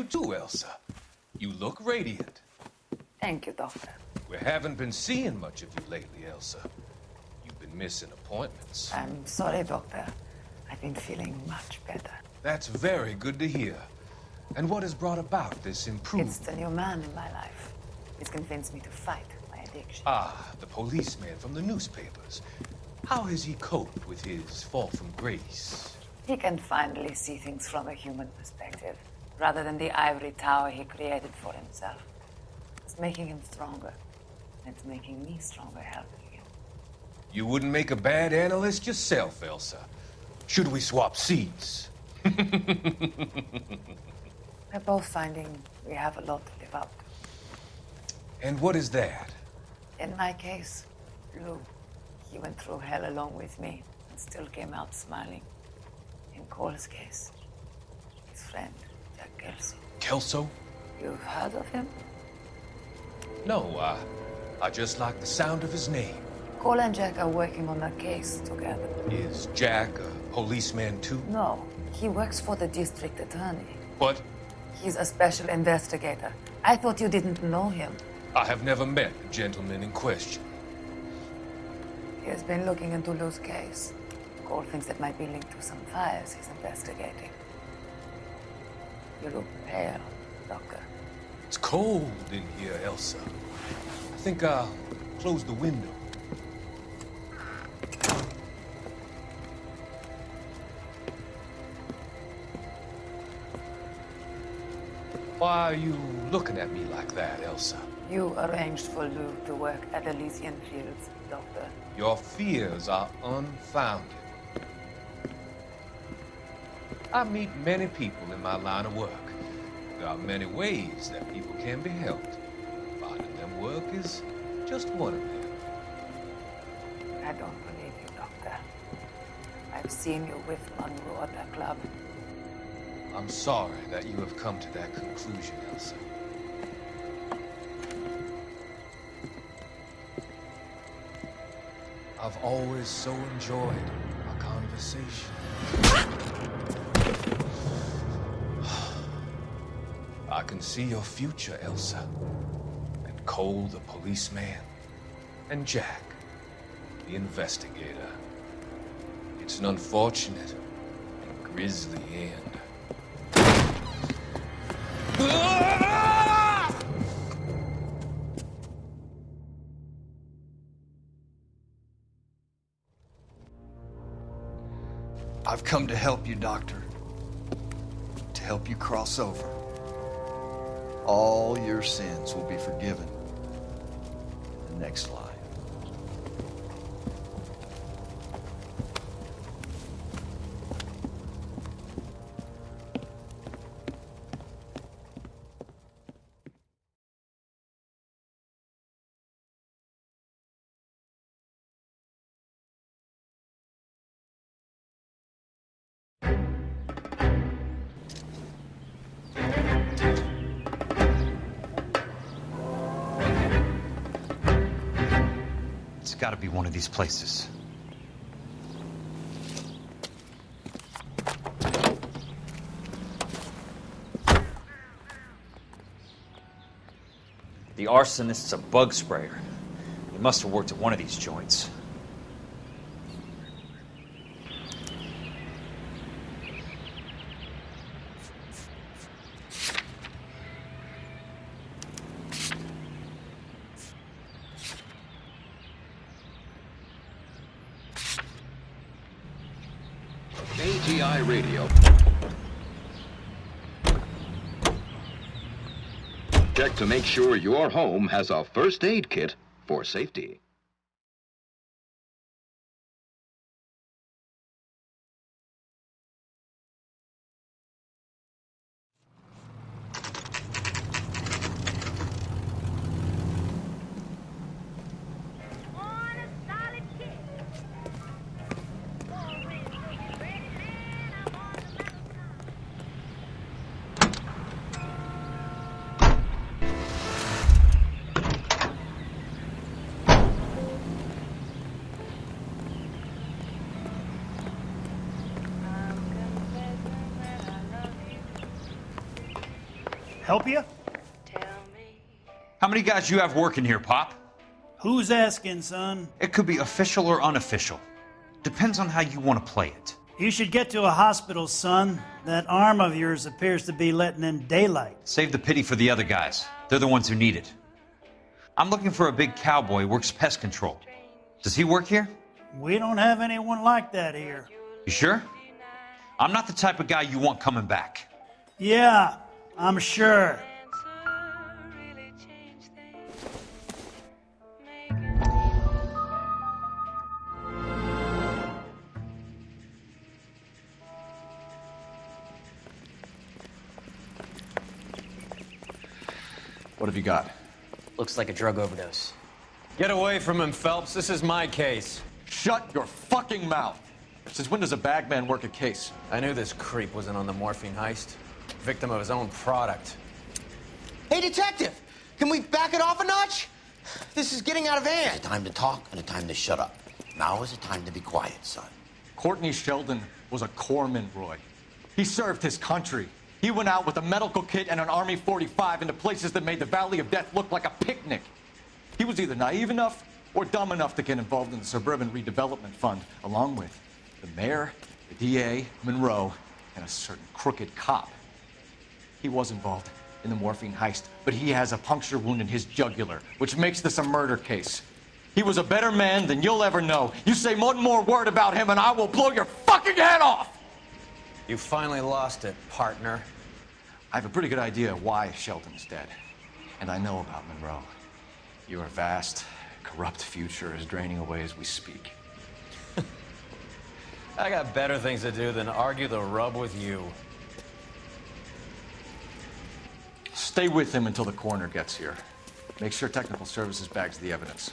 too, Elsa. You look radiant. Thank you, Doctor. We haven't been seeing much of you lately, Elsa. You've been missing appointments. I'm sorry, Doctor. I've been feeling much better. That's very good to hear. And what has brought about this improvement? It's the new man in my life. He's convinced me to fight my addiction. Ah, the policeman from the newspapers. How has he coped with his fall from grace? He can finally see things from a human perspective, rather than the ivory tower he created for himself. It's making him stronger. And it's making me stronger helping him. You wouldn't make a bad analyst yourself, Elsa. Should we swap seats? We're both finding we have a lot to live up to. And what is that? In my case, Lou, he went through hell along with me and still came out smiling. In Cole's case, his friend, Jack Kelso. Kelso? You've heard of him? No, I just like the sound of his name. Cole and Jack are working on a case together. Is Jack a policeman too? No, he works for the district attorney. What? He's a special investigator. I thought you didn't know him. I have never met the gentleman in question. He has been looking into Lou's case. Cole thinks it might be linked to some fires he's investigating. You look pale, Doctor. It's cold in here, Elsa. I think I'll close the window. Why are you looking at me like that, Elsa? You arranged for Lou to work at Elysian Fields, Doctor. Your fears are unfounded. I meet many people in my line of work. There are many ways that people can be helped. Finding them work is just one of them. I don't believe you, Doctor. I've seen you with Monroe at that club. I'm sorry that you have come to that conclusion, Elsa. I've always so enjoyed our conversation. I can see your future, Elsa. And Cole, the policeman. And Jack, the investigator. It's an unfortunate and grisly end. I've come to help you, Doctor. To help you cross over. All your sins will be forgiven in the next life. It's got to be one of these places. The arsonist's a bug sprayer. He must have worked at one of these joints. AGI Radio. Check to make sure your home has a first aid kit for safety. Help you? How many guys you have working here, Pop? Who's asking, son? It could be official or unofficial. Depends on how you want to play it. You should get to a hospital, son. That arm of yours appears to be letting in daylight. Save the pity for the other guys. They're the ones who need it. I'm looking for a big cowboy who works pest control. Does he work here? We don't have anyone like that here. You sure? I'm not the type of guy you want coming back. Yeah, I'm sure. What have you got? Looks like a drug overdose. Get away from him, Phelps. This is my case. Shut your fucking mouth! Since when does a bagman work a case? I knew this creep wasn't on the morphine heist. Victim of his own product. Hey, detective! Can we back it off a notch? This is getting out of hand. It's a time to talk and a time to shut up. Now is a time to be quiet, son. Courtney Sheldon was a corpsman, Roy. He served his country. He went out with a medical kit and an Army 45 into places that made the Valley of Death look like a picnic. He was either naive enough or dumb enough to get involved in the Suburban Redevelopment Fund, along with the mayor, the DA, Monroe, and a certain crooked cop. He was involved in the morphine heist, but he has a puncture wound in his jugular, which makes this a murder case. He was a better man than you'll ever know. You say one more word about him and I will blow your fucking head off! You finally lost it, partner. I have a pretty good idea why Sheldon's dead. And I know about Monroe. Your vast, corrupt future is draining away as we speak. I got better things to do than argue the rub with you. Stay with him until the coroner gets here. Make sure technical services bags the evidence.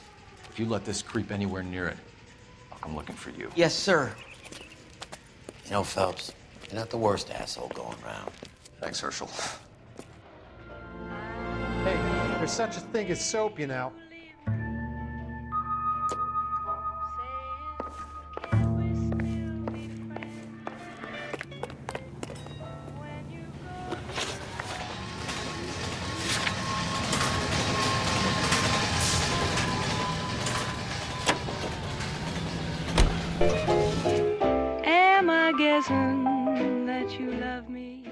If you let this creep anywhere near it, I'll come looking for you. Yes, sir. You know, Phelps, you're not the worst asshole going around. Thanks, Herschel. Hey, there's such a thing as soap, you know. Am I guessing that you love me?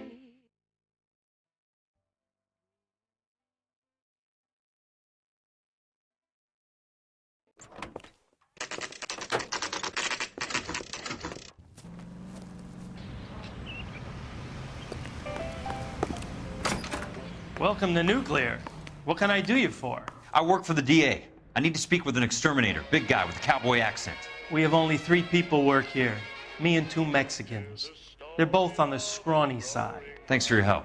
Welcome to Nuclear. What can I do you for? I work for the DA. I need to speak with an exterminator, big guy with a cowboy accent. We have only 3 people work here. Me and 2 Mexicans. They're both on the scrawny side. Thanks for your help.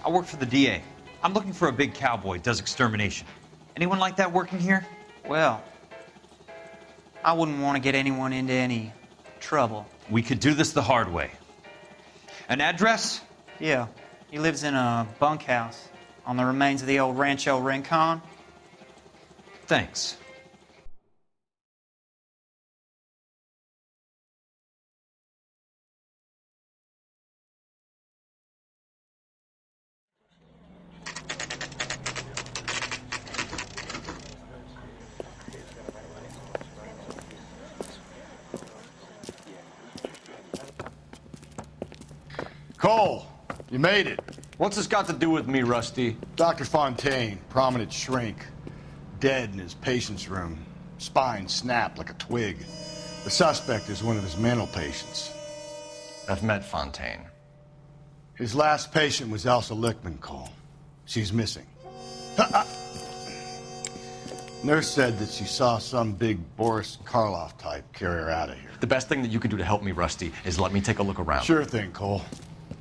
I work for the DA. I'm looking for a big cowboy who does extermination. Anyone like that working here? Well, I wouldn't want to get anyone into any trouble. We could do this the hard way. An address? Yeah, he lives in a bunkhouse on the remains of the old Rancho Rincon. Thanks. Cole, you made it. What's this got to do with me, Rusty? Dr. Fontaine, prominent shrink, dead in his patient's room. Spine snapped like a twig. The suspect is one of his mental patients. I've met Fontaine. His last patient was Elsa Lickman, Cole. She's missing. Nurse said that she saw some big Boris Karloff type carry her out of here. The best thing that you can do to help me, Rusty, is let me take a look around. Sure thing, Cole.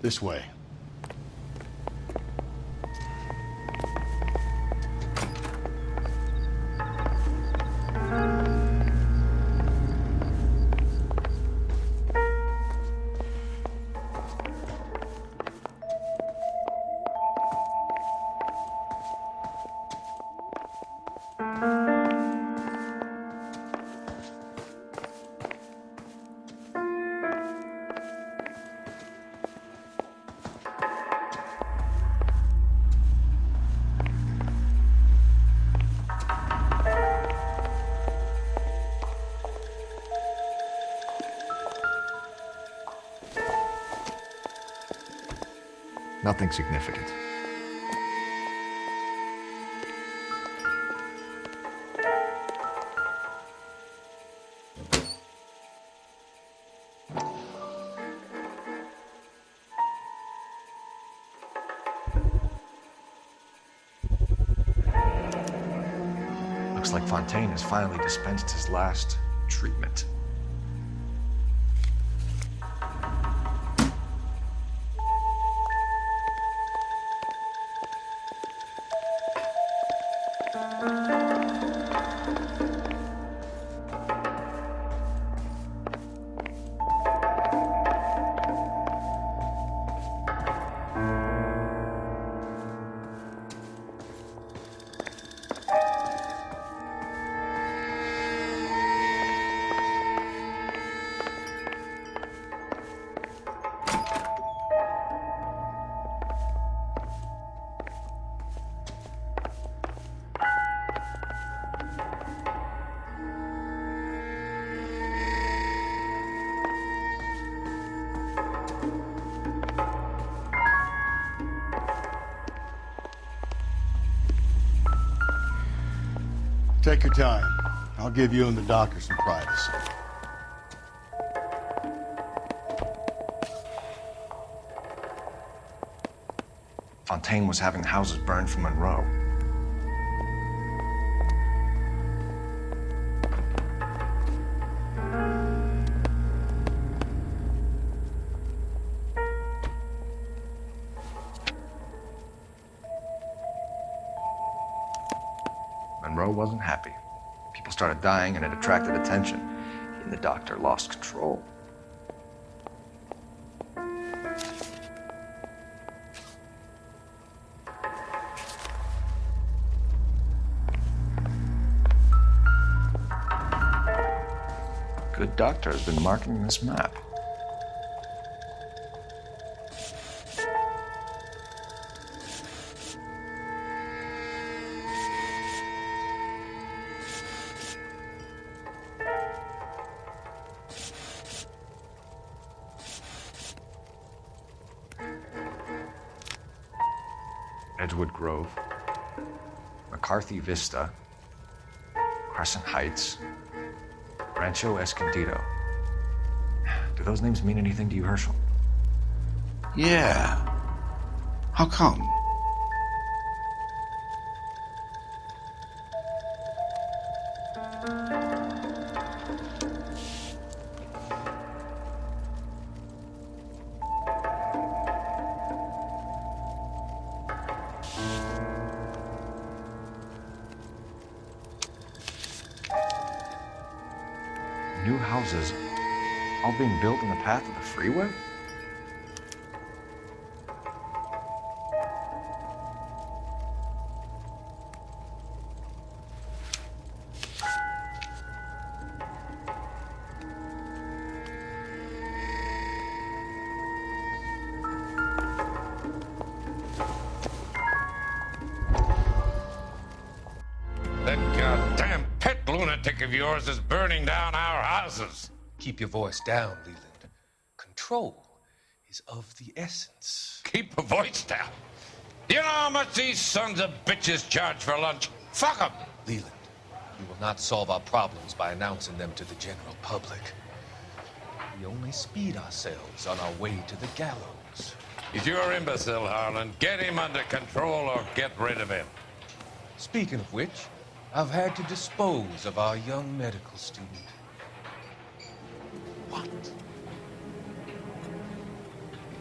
This way. Nothing significant. Looks like Fontaine has finally dispensed his last treatment. Take your time. I'll give you and the doctor some privacy. Fontaine was having houses burned for Monroe. Monroe wasn't happy. People started dying and it attracted attention. He and the doctor lost control. Good doctor has been marking this map. Edgewood Grove, McCarthy Vista, Crescent Heights, Rancho Escondido. Do those names mean anything to you, Herschel? Yeah. How come? New houses all being built in the path of the freeway? That goddamn pet lunatic of yours is burning down our houses. Keep your voice down, Leland. Control is of the essence. Keep your voice down. You know how much these sons of bitches charge for lunch? Fuck them. Leland, we will not solve our problems by announcing them to the general public. We only speed ourselves on our way to the gallows. He's your imbecile, Harlan. Get him under control or get rid of him. Speaking of which, I've had to dispose of our young medical student. What?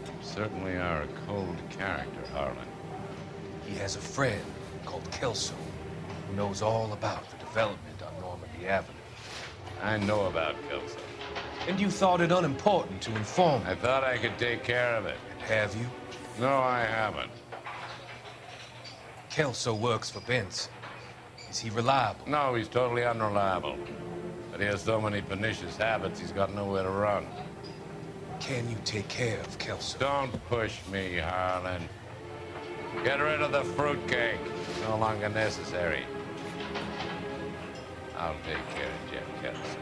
You certainly are a cold character, Harlan. He has a friend called Kelso who knows all about the development on Normandy Avenue. I know about Kelso. And you thought it unimportant to inform me. I thought I could take care of it. And have you? No, I haven't. Kelso works for Benson. Is he reliable? No, he's totally unreliable. But he has so many pernicious habits, he's got nowhere to run. Can you take care of Kelso? Don't push me, Harlan. Get rid of the fruitcake. It's no longer necessary. I'll take care of Jeff Kelso.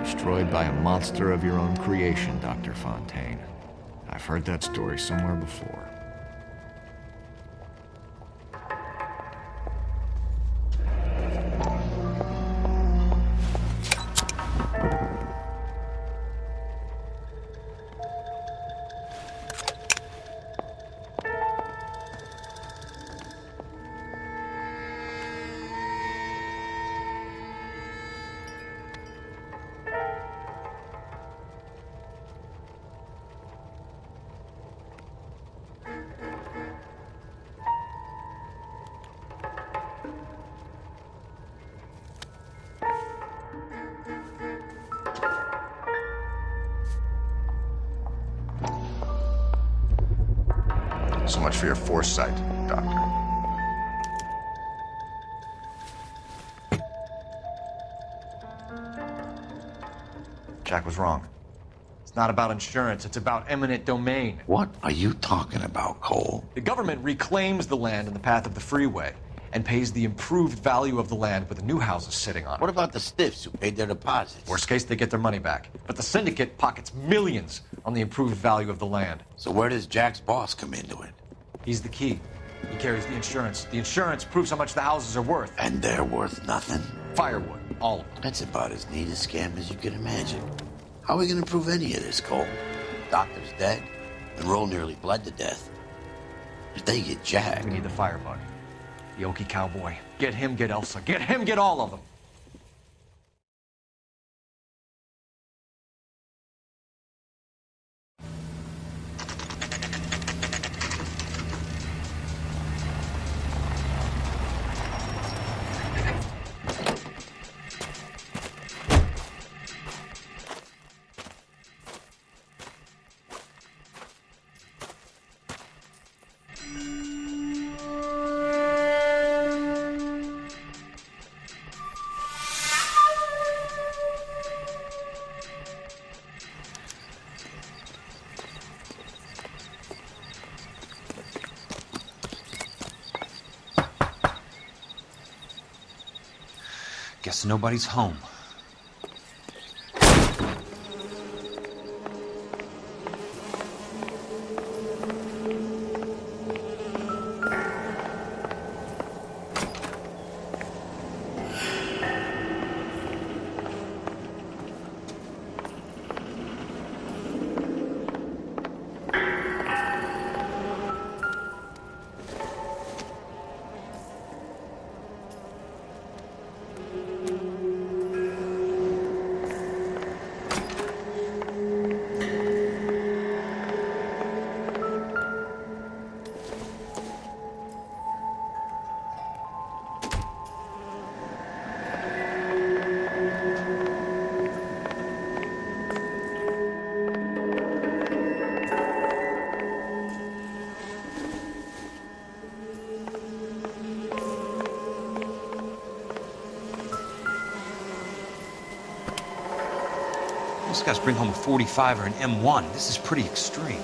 Destroyed by a monster of your own creation, Dr. Fontaine. I've heard that story somewhere before. So much for your foresight, Doctor. Jack was wrong. It's not about insurance, it's about eminent domain. What are you talking about, Cole? The government reclaims the land in the path of the freeway and pays the improved value of the land with the new houses sitting on it. What about the stiffs who paid their deposits? Worst case, they get their money back. But the syndicate pockets millions on the improved value of the land. So where does Jack's boss come into it? He's the key. He carries the insurance. The insurance proves how much the houses are worth. And they're worth nothing? Firewood, all of them. That's about as neat a scam as you can imagine. How are we going to prove any of this, Cole? Doctor's dead, and Roll nearly bled to death. If they get Jack... We need the firebug. The Okie cowboy. Get him, get Elsa. Get him, get all of them. Guess nobody's home. Those guys bring home a 45 or an M1. This is pretty extreme.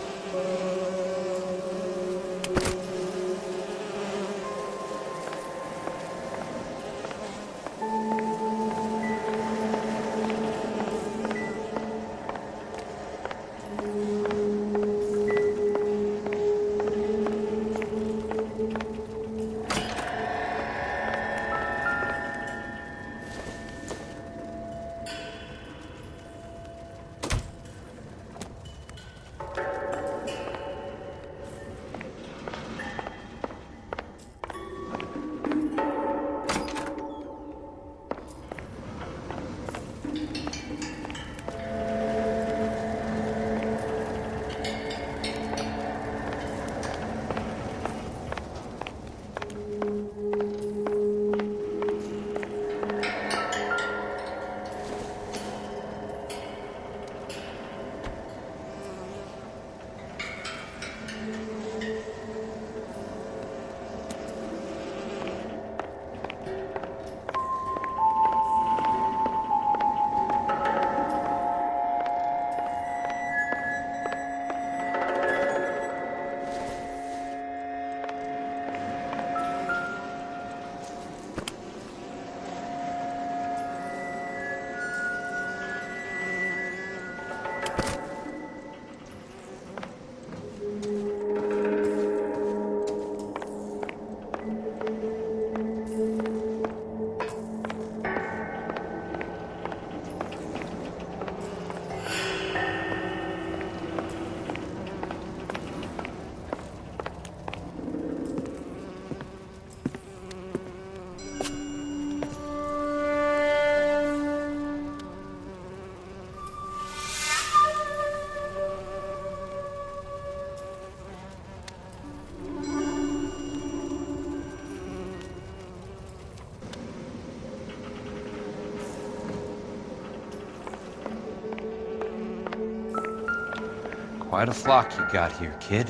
Quite a flock you got here, kid.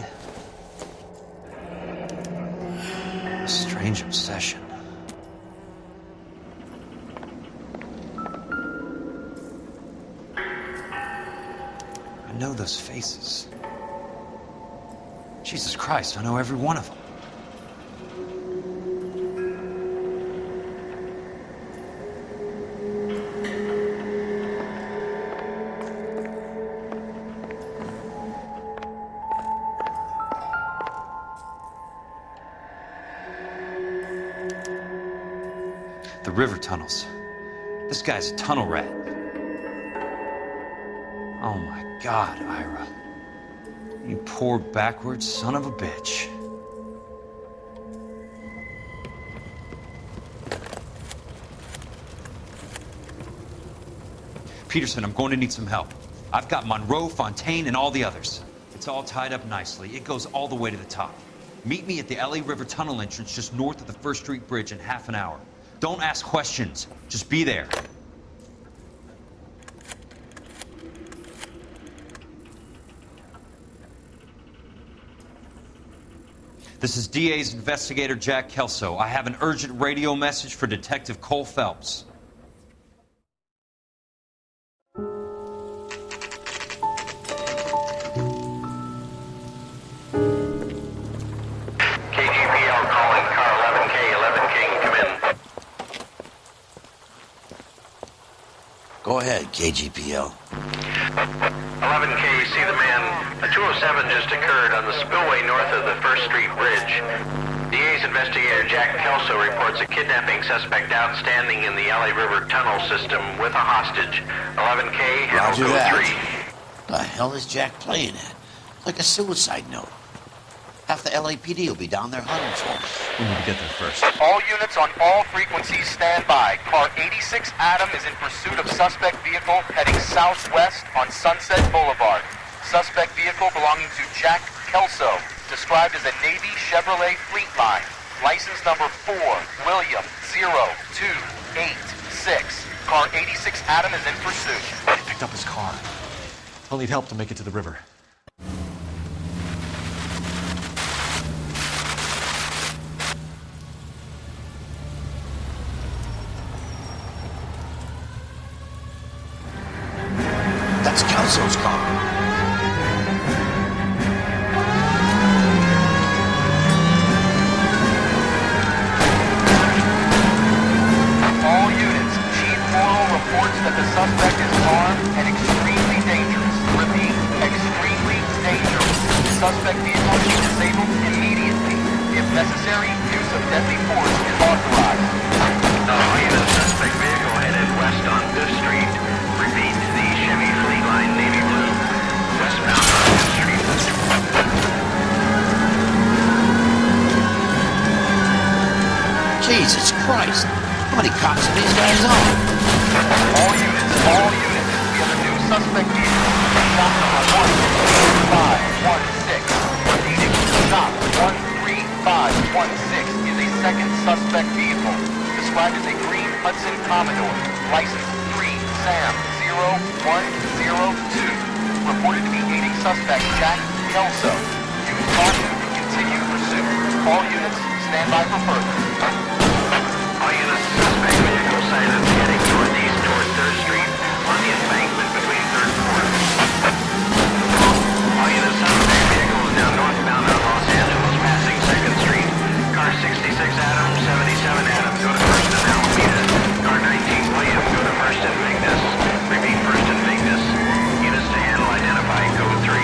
A strange obsession. I know those faces. Jesus Christ, I know every one of them. The river tunnels. This guy's a tunnel rat. Oh my God, Ira. You poor backwards son of a bitch. Peterson, I'm going to need some help. I've got Monroe, Fontaine, and all the others. It's all tied up nicely. It goes all the way to the top. Meet me at the LA River Tunnel entrance just north of the First Street Bridge in half an hour. Don't ask questions. Just be there. This is DA's investigator Jack Kelso. I have an urgent radio message for Detective Cole Phelps. KGPL calling car 11K, 11K, come in. Go ahead, KGPL. 11K, see the man. A 207 just occurred on the spillway north of the First Street Bridge. DA's investigator Jack Kelso reports a kidnapping suspect outstanding in the LA River tunnel system with a hostage. 11K, Roger code that. 3. The hell is Jack playing at? Like a suicide note. Half the LAPD will be down there hunting for him. We need to get there first. All units on all frequencies stand by. Car 86 Adam is in pursuit of suspect vehicle heading southwest on Sunset Boulevard. Suspect vehicle belonging to Jack Kelso, described as a Navy Chevrolet Fleetline. License number 4, William 0286. Car 86 Adam is in pursuit. He picked up his car. I'll need help to make it to the river. That's Kelso's car. All units, Chief Morrow reports that the suspect is armed and extremely dangerous. Repeat, extremely dangerous. Suspect vehicle should be disabled immediately. If necessary, use of deadly force is authorized. All units, suspect vehicle headed west on 5th Street. Repeat, the Chevy Fleetline Navy Blue. Westbound on 5th Street. Jesus Christ. How many cops are these guys on? All units, we have a new suspect vehicle. Stop number 13516. Repeating, stop 13516 is a second suspect vehicle, described as a green Hudson Commodore, license 3 Sam 0102, reported to be aiding suspect Jack Kelso. Use caution and continue pursuit. All units, stand by for further. All units, suspect vehicle sighted heading northeast toward 3rd Street on the embankment between 3rd and 4th. All units, suspect vehicle is now northbound on Los Angeles, passing 2nd Street. Car 66 Adam, 77 Adam, go to 1st and Alameda. Car 19 William, go to 1st and Vignes. Repeat, 1st and Vignes. Units to handle, identify, code 3.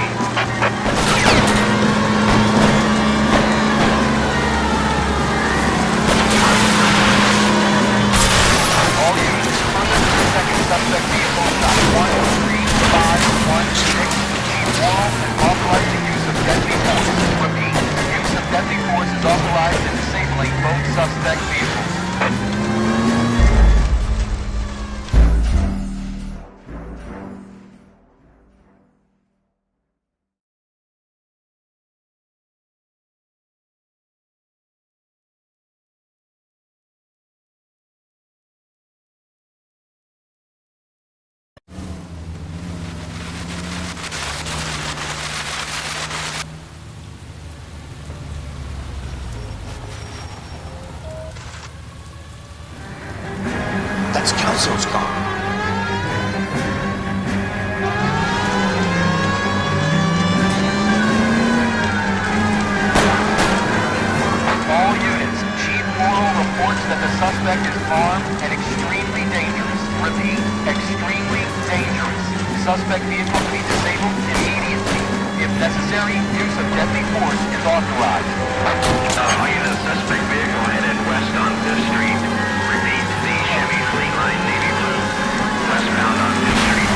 extremely dangerous. Suspect vehicle to be disabled immediately. If necessary, use of deadly force is authorized. The suspect vehicle headed west on 5th Street. Repeat, the Chevy Fleet Line Navy Blue. Westbound on 5th Street.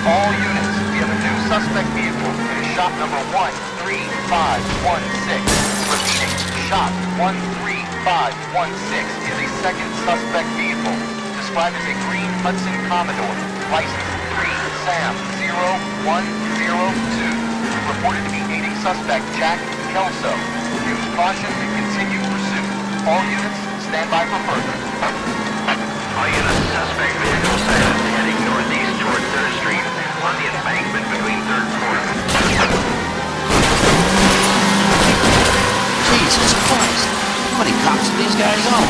All units, we have a new suspect vehicle. It is shop number 13516. Repeating, shop 13516 is a second suspect vehicle, described as a green Hudson Commodore, license 3SAM0102, reported to be aiding suspect Jack Kelso. Use caution and continue pursuit. All units, stand by for further. All units, suspect vehicle sighted heading northeast toward 3rd Street on the embankment between 3rd and 4th. Jesus Christ! How many cops are these guys on?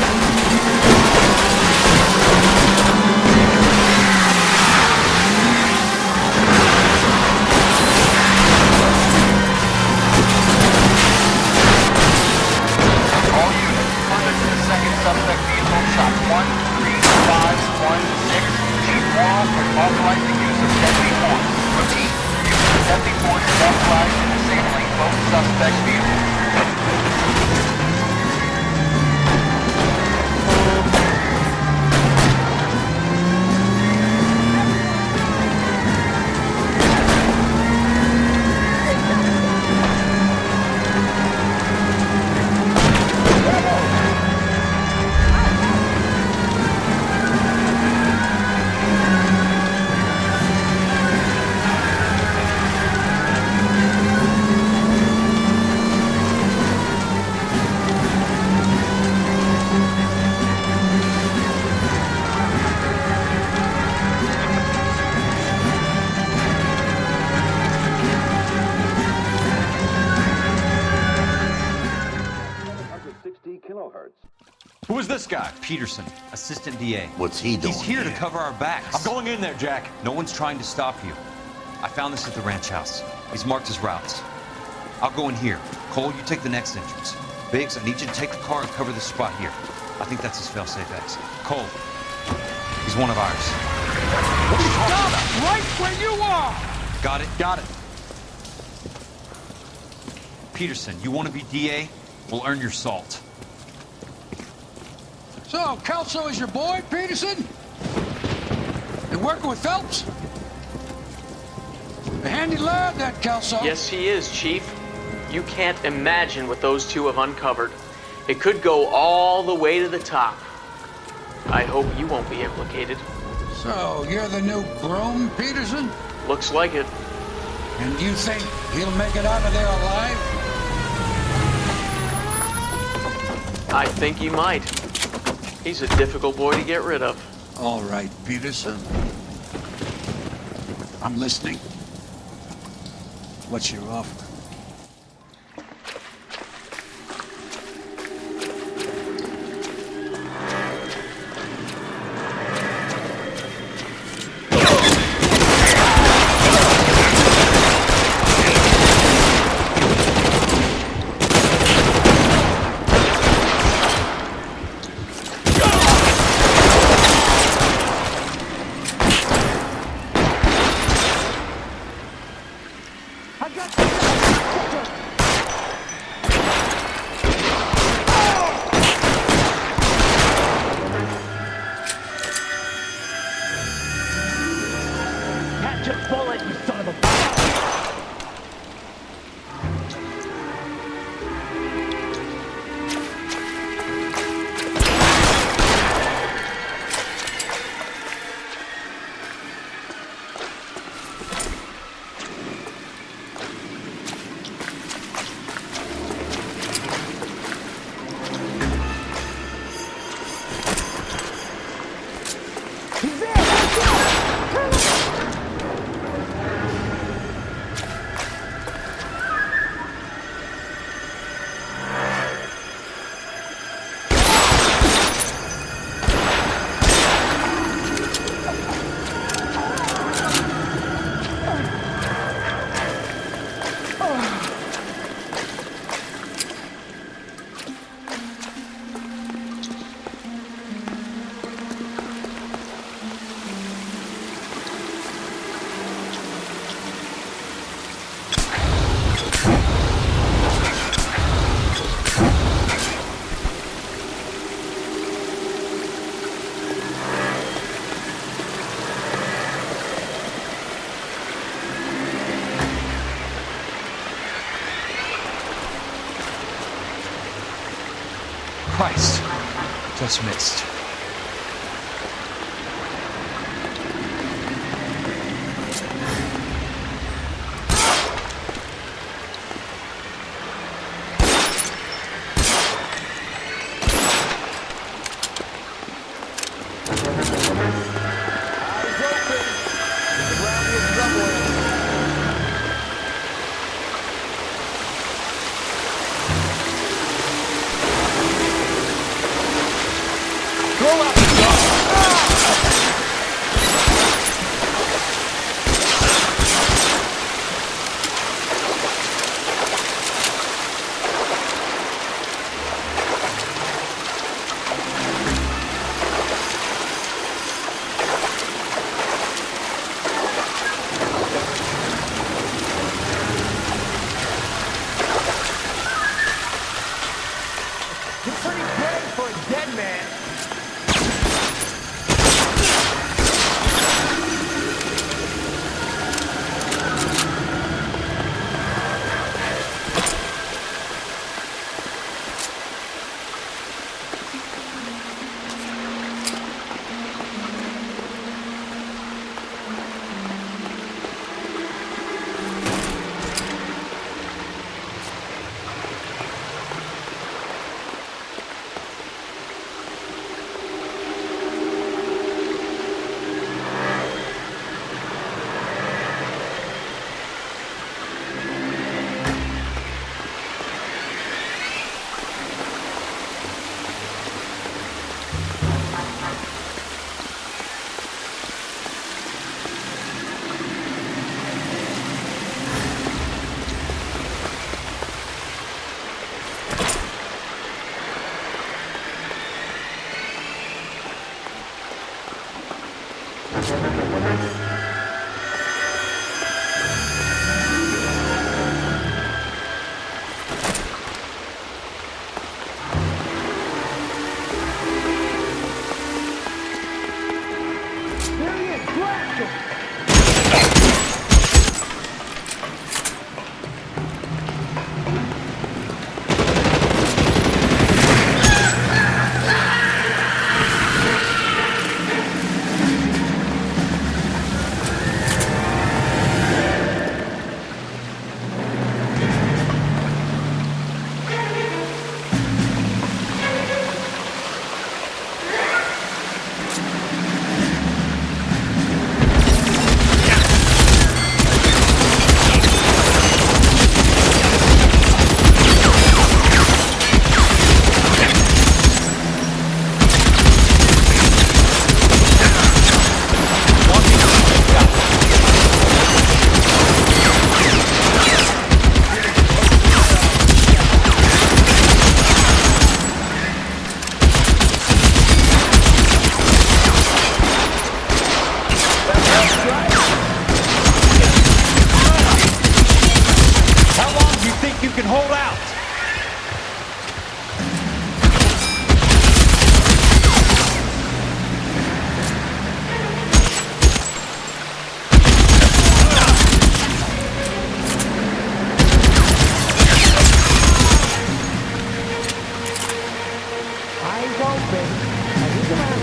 All units, further to the second suspect vehicle, shop 13516. Chief Morrow has authorized the use of deadly force. Repeat, use of deadly force is authorized in disabling both suspect vehicles. Who is this guy? Peterson, assistant DA. What's he doing? He's here to cover our backs. I'm going in there, Jack. No one's trying to stop you. I found this at the ranch house. He's marked his routes. I'll go in here. Cole, you take the next entrance. Biggs, I need you to take the car and cover this spot here. I think that's his fail-safe exit. Cole, he's one of ours. What are you talking about? Right where you are! Got it? Got it. Peterson, you want to be DA? We'll earn your salt. So, Kelso is your boy, Peterson? You working with Phelps? A handy lad, that Kelso. Yes, he is, Chief. You can't imagine what those two have uncovered. It could go all the way to the top. I hope you won't be implicated. So, you're the new groom, Peterson? Looks like it. And you think he'll make it out of there alive? I think he might. He's a difficult boy to get rid of. All right, Peterson. I'm listening. What's your offer? I got Christ. Just missed.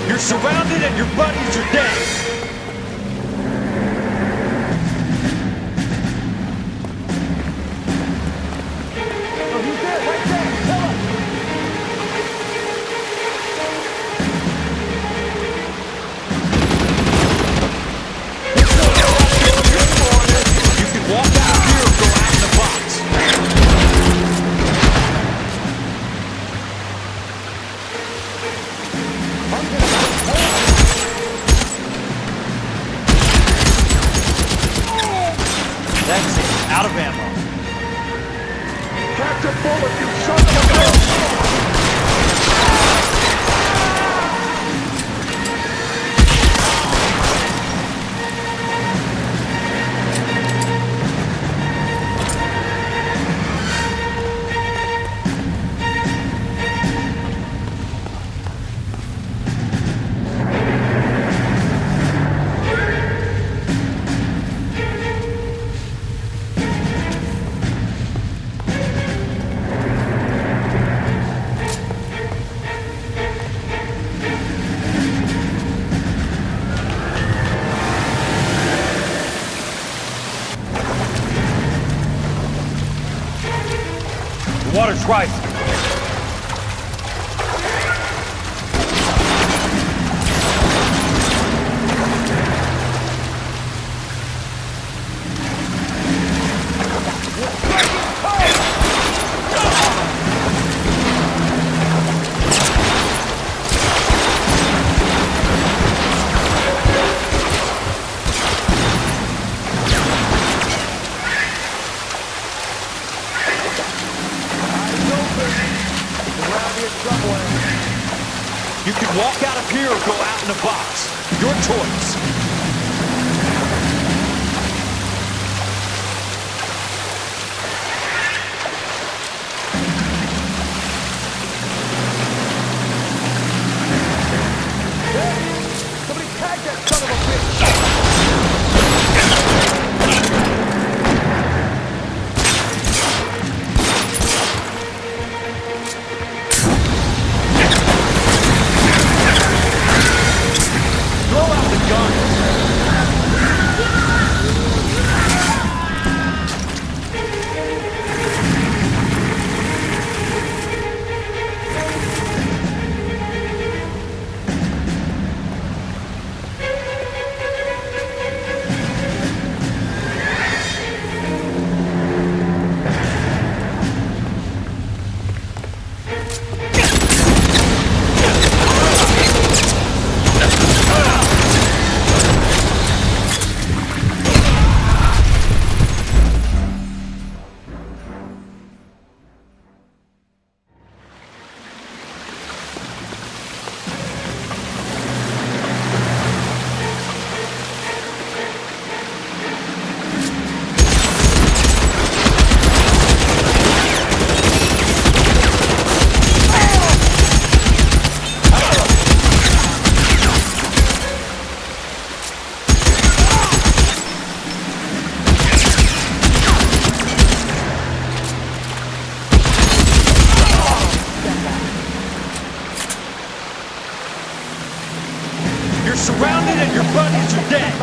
You're surrounded and your buddies are dead. That's it. Out of ammo. Catch a bullet, you son of a bitch! The water's rising. You can walk out of here or go out in a box. Your choice. Somebody tag that son of a bitch! You're surrounded and your buddies are dead.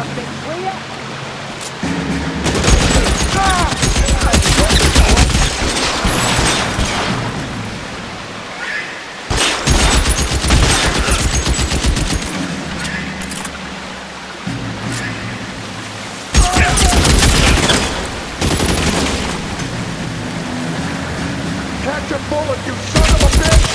Catch a bullet, you son of a bitch!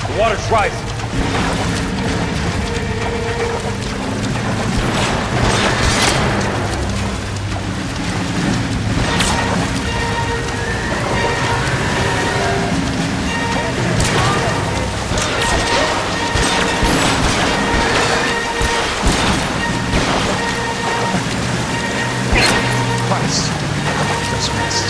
The water's rising. Christ. Just missed.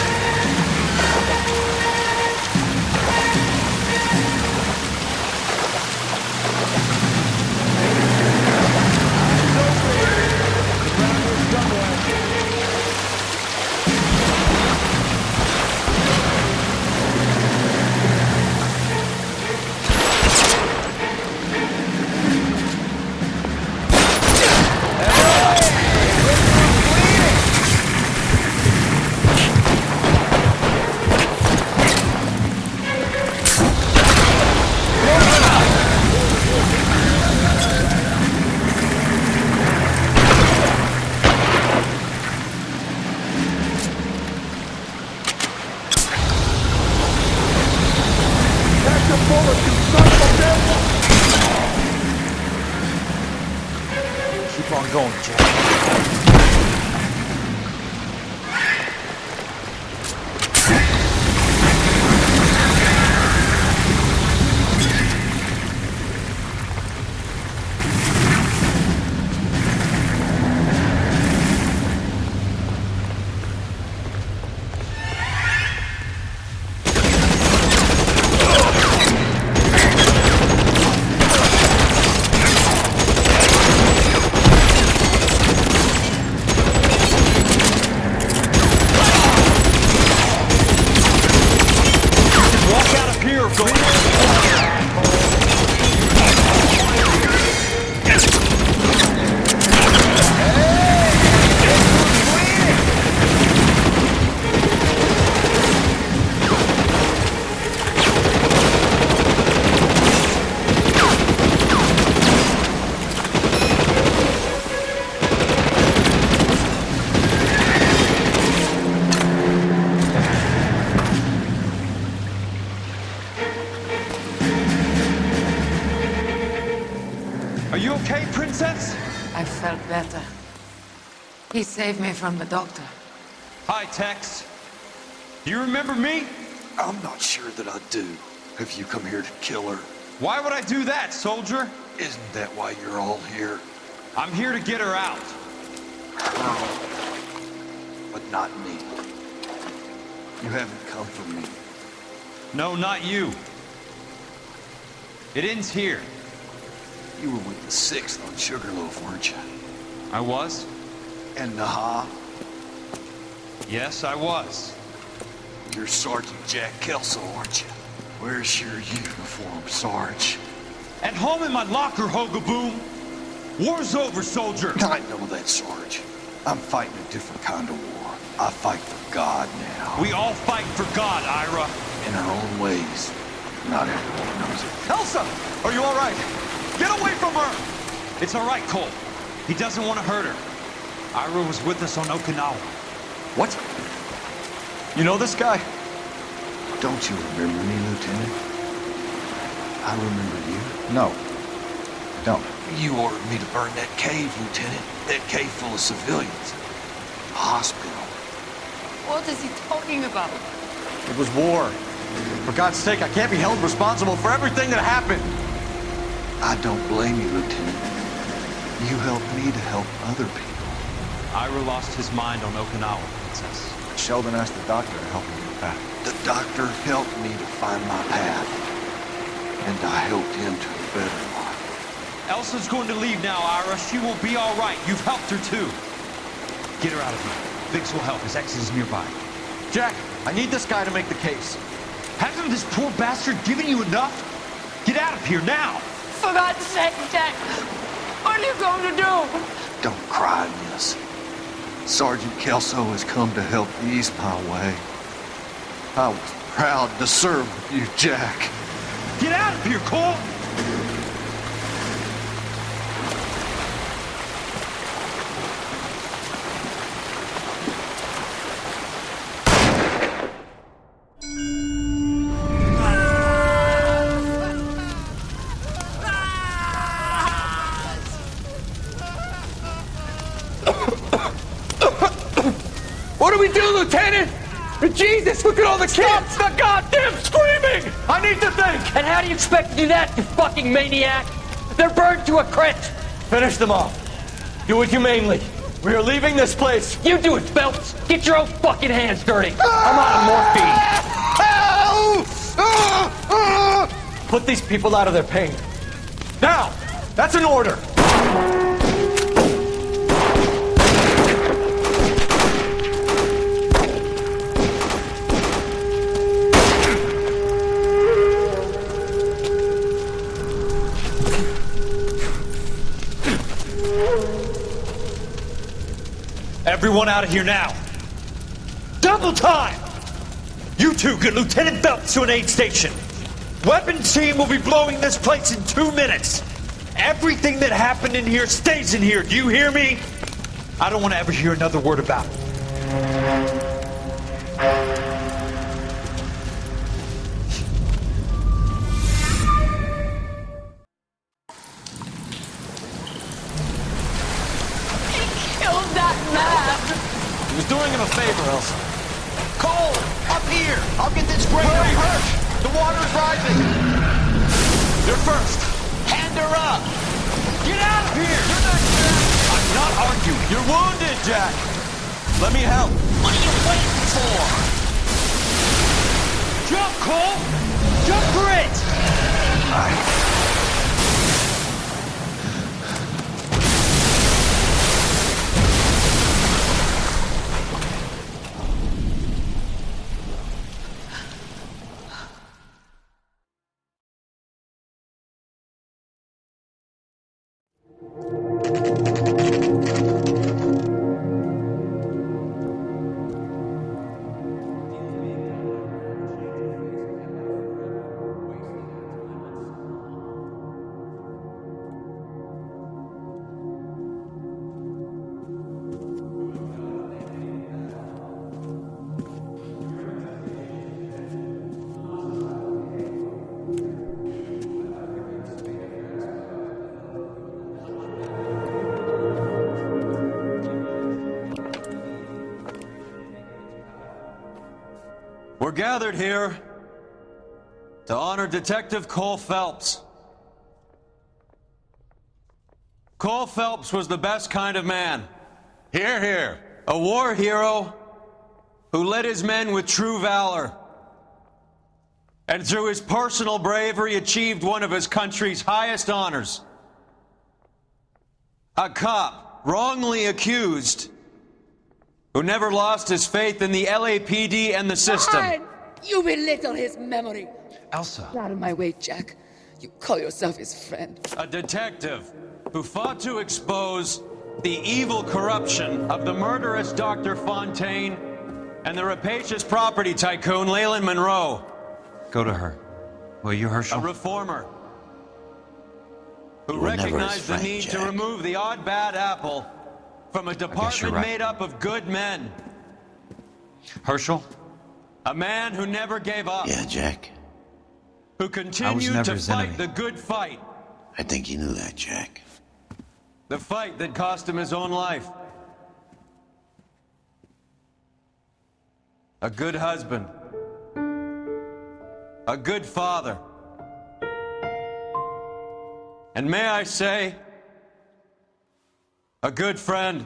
Keep on going, Jack. better. He saved me from the doctor. Hi, Tex. Do you remember me? I'm not sure that I do. Have you come here to kill her? Why would I do that, soldier? Isn't that why you're all here? I'm here to get her out. But not me. You haven't come for me. No, not you. It ends here. You were with the 6th on Sugarloaf, weren't you? I was? And Naha? Yes, I was. You're Sergeant Jack Kelso, aren't you? Where's your uniform, Sarge? At home in my locker, Hogaboom. War's over, soldier. I know that, Sarge. I'm fighting a different kind of war. I fight for God now. We all fight for God, Ira. In our own ways. Not everyone knows it. Elsa! Are you all right? Get away from her! It's all right, Cole. He doesn't want to hurt her. Ira was with us on Okinawa. What? You know this guy? Don't you remember me, Lieutenant? I remember you. No. I don't. You ordered me to burn that cave, Lieutenant. That cave full of civilians. A hospital. What is he talking about? It was war. For God's sake, I can't be held responsible for everything that happened. I don't blame you, Lieutenant. You helped me to help other people. Ira lost his mind on Okinawa, Princess. Sheldon asked the doctor to help him get back. The doctor helped me to find my path. And I helped him to a better one. Elsa's going to leave now, Ira. She will be all right. You've helped her, too. Get her out of here. Biggs will help. His exit is nearby. Jack, I need this guy to make the case. Hasn't this poor bastard given you enough? Get out of here now! For God's sake, Jack! What are you going to do? Don't cry, miss. Sergeant Kelso has come to help ease my way. I was proud to serve with you, Jack. Get out of here, Cole! What do we do, Lieutenant? Jesus, look at all the kids! Stop the goddamn screaming! I need to think! And how do you expect to do that, you fucking maniac? They're burned to a crisp! Finish them off. Do it humanely. We are leaving this place. You do it, Phelps! Get your own fucking hands dirty! I'm out of morphine! Put these people out of their pain. Now! That's an order! Everyone out of here now. Double time! You two get Lieutenant Phelps to an aid station. Weapons team will be blowing this place in 2 minutes. Everything that happened in here stays in here. Do you hear me? I don't want to ever hear another word about it. He was doing him a favor, Elsa. Cole, up here! I'll get this grader hurt! The water's rising! You're first! Hand her up! Get out of here! You're not Jack! I'm not arguing. You're wounded, Jack! Let me help. What are you waiting for? Jump, Cole! Jump for it! We're gathered here to honor Detective Cole Phelps. Cole Phelps was the best kind of man. Hear, hear. A war hero who led his men with true valor. And through his personal bravery achieved one of his country's highest honors. A cop, wrongly accused, who never lost his faith in the LAPD and the system. Fine. You belittle his memory. Elsa. Get out of my way, Jack. You call yourself his friend. A detective who fought to expose the evil corruption of the murderous Dr. Fontaine and the rapacious property tycoon Leyland Monroe. Go to her. Will you, Herschel? A reformer who recognized the need to remove the odd bad apple from a department made up of good men. Herschel? A man who never gave up. Yeah, Jack. Who continued to fight the good fight. I think you knew that, Jack. The fight that cost him his own life. A good husband. A good father. And may I say, a good friend.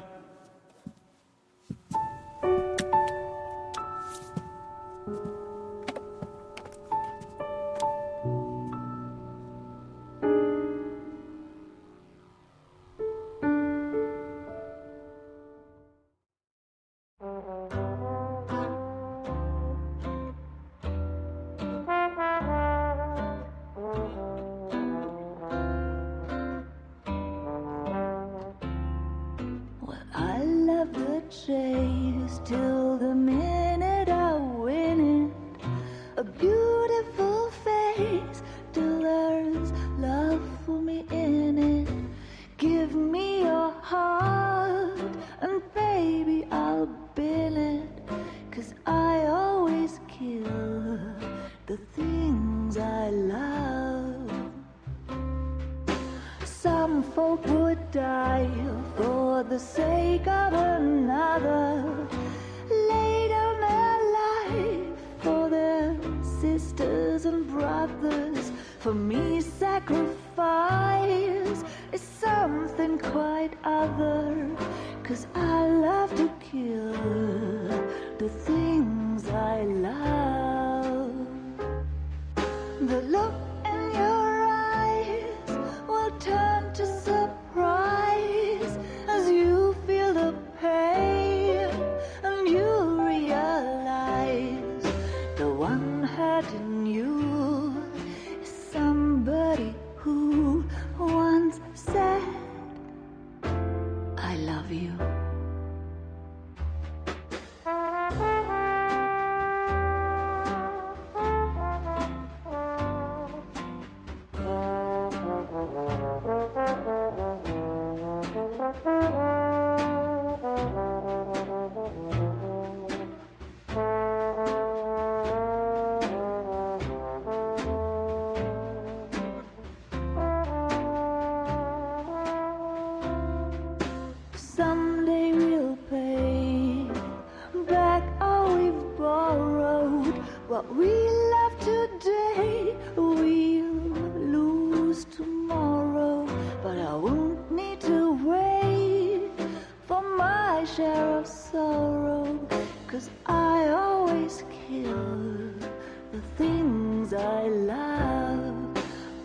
chase till the minute I win it. A beautiful face till there's love for me in it. Give me your heart and baby I'll bill it, 'cause I always kill the things I love. Some folk would die for the sake of another, lay down their life for their sisters and brothers. For me, sacrifice is something quite other, 'cause I love to kill the things I love. The look in your eyes will turn to surprise as you feel the pain and you realize the one hurting you is somebody who once said, I love you. Someday we'll pay back all we've borrowed. What we love today, we'll lose tomorrow. But I won't need to wait for my share of sorrow, 'cause I always kill the things I love.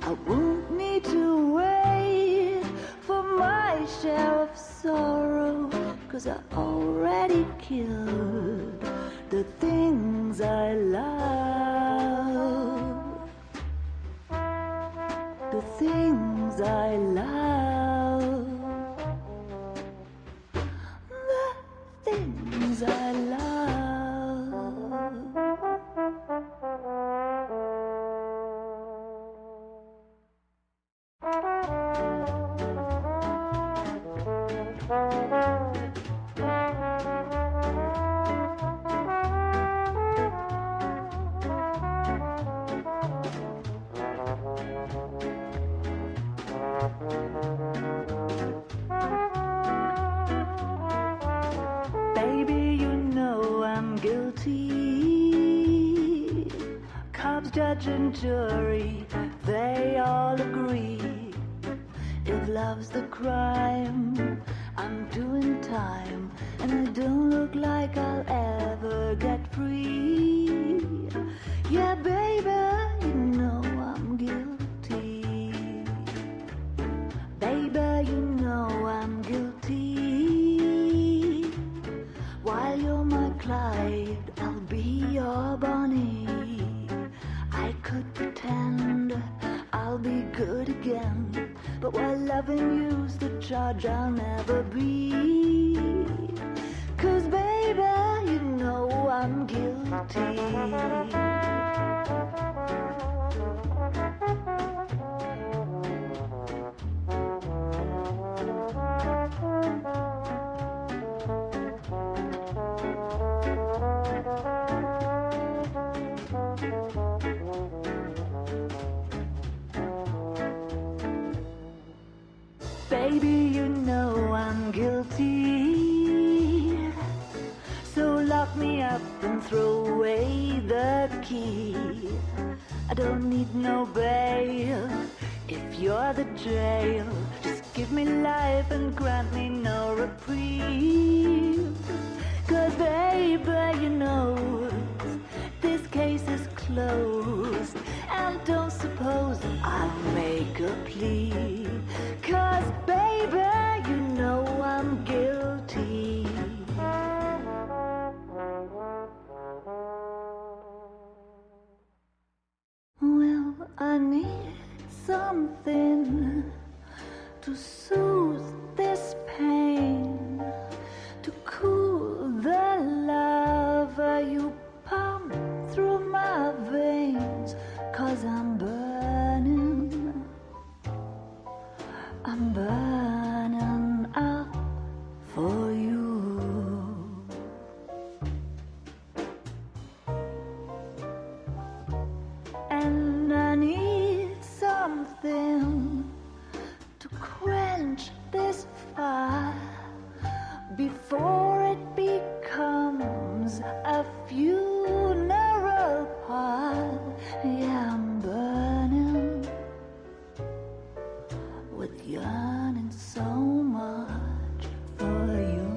I won't need to wait for my share of sorrow, 'cause I already killed the things I love. The things I love. The things I love. judge and jury, they all agree. If love's the crime, I'm doing time, and I don't look like I'll ever get free. Yeah, baby, you know I'm guilty. Baby, you know I'm guilty. While you're my Clyde, I'll be your Bonnie. I could pretend I'll be good again, but while loving you's the charge I'll never be. 'Cause baby, you know I'm guilty. Baby, you know I'm guilty. So lock me up and throw away the key. I don't need no bail if you're the jail. Just give me life and grant me no reprieve. 'Cause baby, you know this case is closed, and don't suppose I'll make a plea. 'Cause baby, you know I'm guilty. Well, I need something to soothe this pain, to cool the lava you pump through my veins. 'Cause I'm burning up for you. And I need something to quench this fire before it becomes a funeral pile. Yeah, I'm burning with yearning so much for you.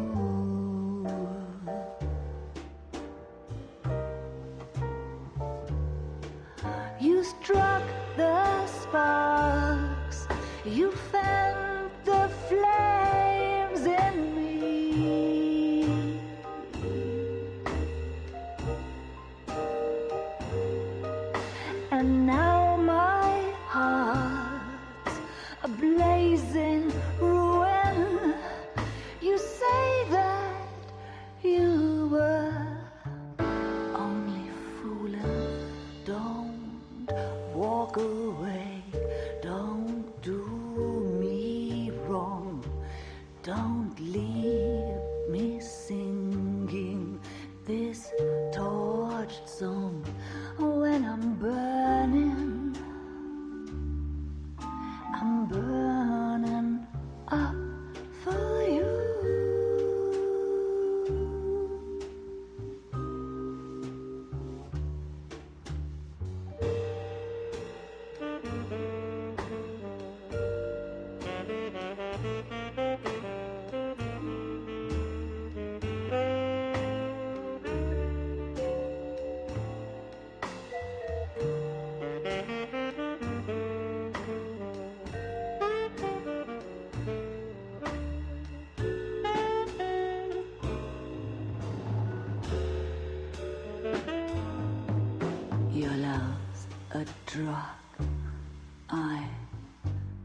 You struck the sparks, you fanned the flames in me. And now my heart's a blazing ruin. You say that you were only fooling. Don't walk away. Don't do me wrong. Don't leave me singing this torched song when I'm burning up for you. Your love's a drug I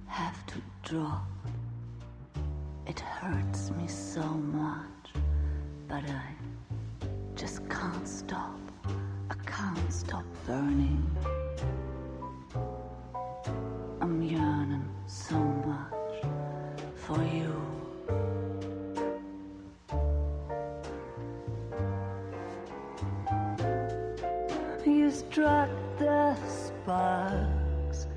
have to drop. It hurts me so much, but I just can't stop. I can't stop burning. I'm yearning so much for you. You struck the sparks,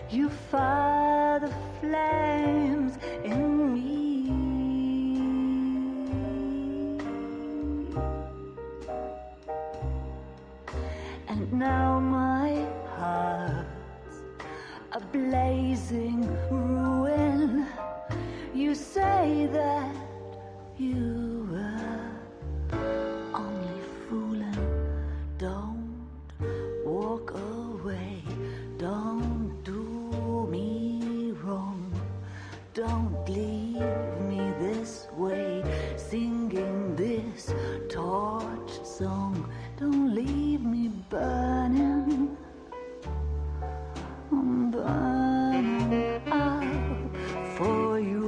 you fire the flames in me. And now my hearts a blazing ruin. You say that you were only fooling. Don't walk away. Don't do me wrong. Don't leave me this way, singing this torch song. Don't leave me burning. I'm burning out for you.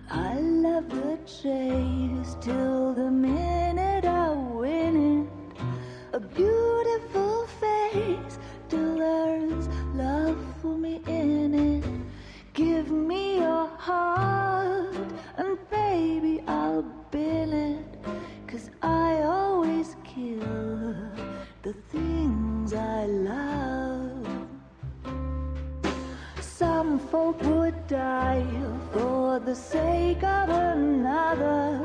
I love the chase till the minute I win it. A beautiful face delivers love for me in it. Give me your heart and baby I'll bill it. 'Cause I always kill the things I love. Some folk would die for the sake of another,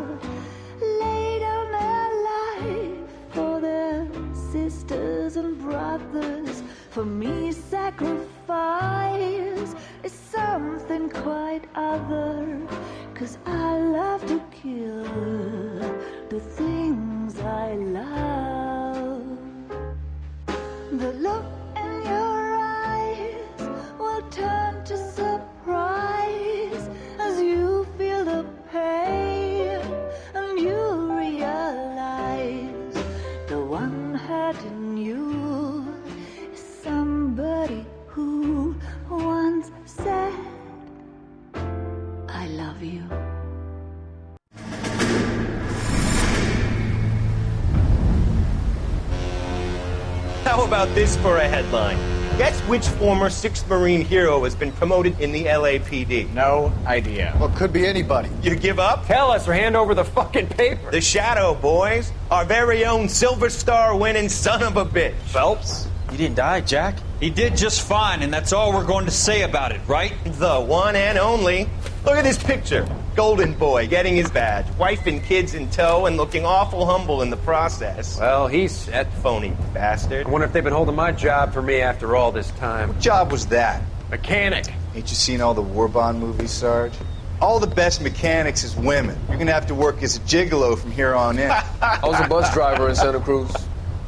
lay down their life for their sisters and brothers. For me, sacrifice is something quite other, 'cause I love to kill the things I love. The look in your eyes will turn to surprise as you feel the pain and you realize the one hurting you is somebody who once said, I love you. How about this for a headline? Guess which former 6th Marine hero has been promoted in the LAPD? No idea. Well, could be anybody. You give up? Tell us or hand over the fucking paper. The Shadow, boys. Our very own Silver Star winning son of a bitch. Phelps? You didn't die, Jack. He did just fine, and that's all we're going to say about it, right? The one and only. Look at this picture. Golden boy getting his badge, wife and kids in tow, and looking awful humble in the process. Well, he's set. Phony bastard. I wonder if they've been holding my job for me after all this time. What job was that? Mechanic. Ain't you seen all the war bond movies, Sarge? All the best mechanics is women. You're gonna have to work as a gigolo from here on in. I was a bus driver in Santa Cruz.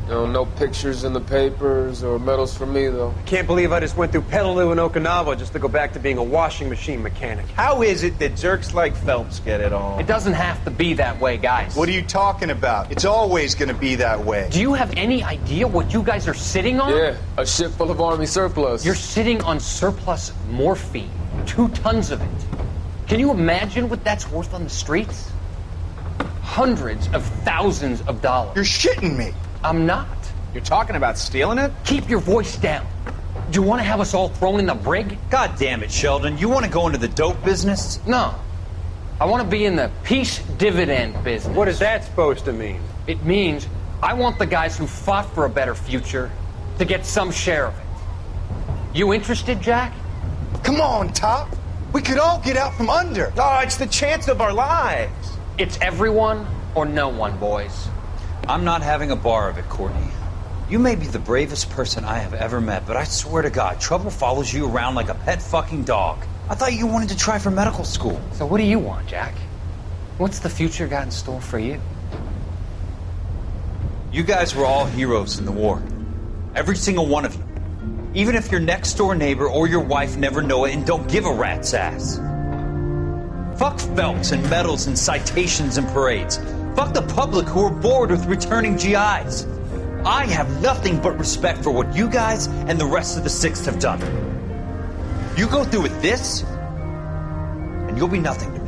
You know, no pictures in the papers or medals for me, though. I can't believe I just went through Petaloo and Okinawa just to go back to being a washing machine mechanic. How is it that jerks like Phelps get it all? It doesn't have to be that way, guys. What are you talking about? It's always gonna be that way. Do you have any idea what you guys are sitting on? Yeah, a ship full of Army surplus. You're sitting on surplus morphine. 2 tons of it. Can you imagine what that's worth on the streets? Hundreds of thousands of dollars. You're shitting me. I'm not. You're talking about stealing it? Keep your voice down. Do you want to have us all thrown in the brig? God damn it, Sheldon. You want to go into the dope business? No. I want to be in the peace dividend business. What is that supposed to mean? It means I want the guys who fought for a better future to get some share of it. You interested, Jack? Come on, Top. We could all get out from under. Oh, it's the chance of our lives. It's everyone or no one, boys. I'm not having a bar of it, Courtney. You may be the bravest person I have ever met, but I swear to God, trouble follows you around like a pet fucking dog. I thought you wanted to try for medical school. So what do you want, Jack? What's the future got in store for you? You guys were all heroes in the war. Every single one of you. Even if your next door neighbor or your wife never know it and don't give a rat's ass. Fuck belts and medals and citations and parades. Fuck the public who are bored with returning GIs. I have nothing but respect for what you guys and the rest of the 6th have done. You go through with this, and you'll be nothing to me.